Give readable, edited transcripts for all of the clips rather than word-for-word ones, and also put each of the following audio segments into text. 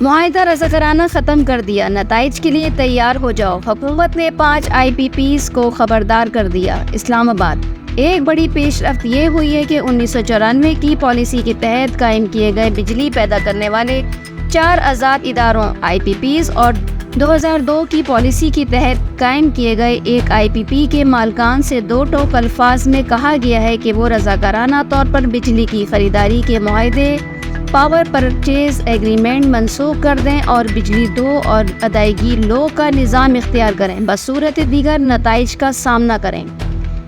معاہدہ رضاکارانہ ختم کر دیا، نتائج کے لیے تیار ہو جاؤ، حکومت نے 5 IPPs کو خبردار کر دیا۔ اسلام آباد۔ ایک بڑی پیش رفت یہ ہوئی ہے کہ 1994 کی پالیسی کے تحت قائم کیے گئے بجلی پیدا کرنے والے 4 آزاد اداروں IPPs اور 2002 کی پالیسی کے تحت قائم کیے گئے ایک IPP کے مالکان سے 2 ٹوک الفاظ میں کہا گیا ہے کہ وہ رضاکارانہ طور پر بجلی کی خریداری کے معاہدے پاور پرچیز ایگریمنٹ منسوخ کر دیں اور بجلی دو اور ادائیگی لو کا نظام اختیار کریں، بصورت دیگر نتائج کا سامنا کریں۔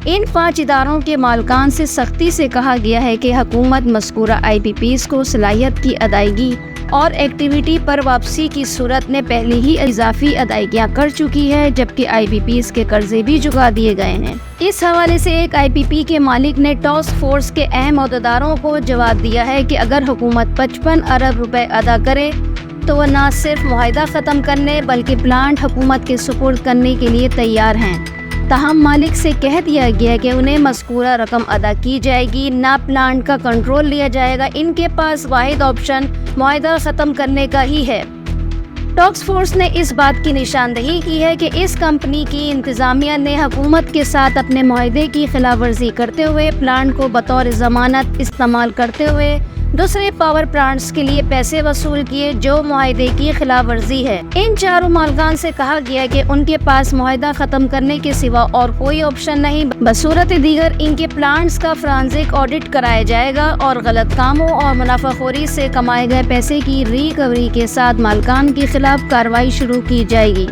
ان 5 اداروں کے مالکان سے سختی سے کہا گیا ہے کہ حکومت مذکورہ IPPs کو صلاحیت کی ادائیگی اور ایکٹیویٹی پر واپسی کی صورت میں پہلے ہی اضافی ادائیگیاں کر چکی ہے، جبکہ IPPs کے قرضے بھی چکا دیے گئے ہیں۔ اس حوالے سے ایک IPP کے مالک نے ٹاسک فورس کے اہم عہدیداروں کو جواب دیا ہے کہ اگر حکومت 55 ارب روپے ادا کرے تو وہ نہ صرف معاہدہ ختم کرنے بلکہ پلانٹ حکومت کے سپرد کرنے کے لیے تیار ہیں۔ تاہم مالک سے کہہ دیا گیا کہ انہیں مذکورہ رقم ادا کی جائے گی، نہ پلانٹ کا کنٹرول لیا جائے گا۔ ان کے پاس واحد آپشن معاہدہ ختم کرنے کا ہی ہے۔ ٹاسک فورس نے اس بات کی نشاندہی کی ہے کہ اس کمپنی کی انتظامیہ نے حکومت کے ساتھ اپنے معاہدے کی خلاف ورزی کرتے ہوئے پلانٹ کو بطور ضمانت استعمال کرتے ہوئے دوسرے پاور پلانٹس کے لیے پیسے وصول کیے جو معاہدے کی خلاف ورزی ہے۔ ان 4 مالکان سے کہا گیا کہ ان کے پاس معاہدہ ختم کرنے کے سوا اور کوئی آپشن نہیں، بصورت دیگر ان کے پلانٹس کا فرانزک آڈٹ کرایا جائے گا اور غلط کاموں اور منافع خوری سے کمائے گئے پیسے کی ریکوری کے ساتھ مالکان کے خلاف کارروائی شروع کی جائے گی۔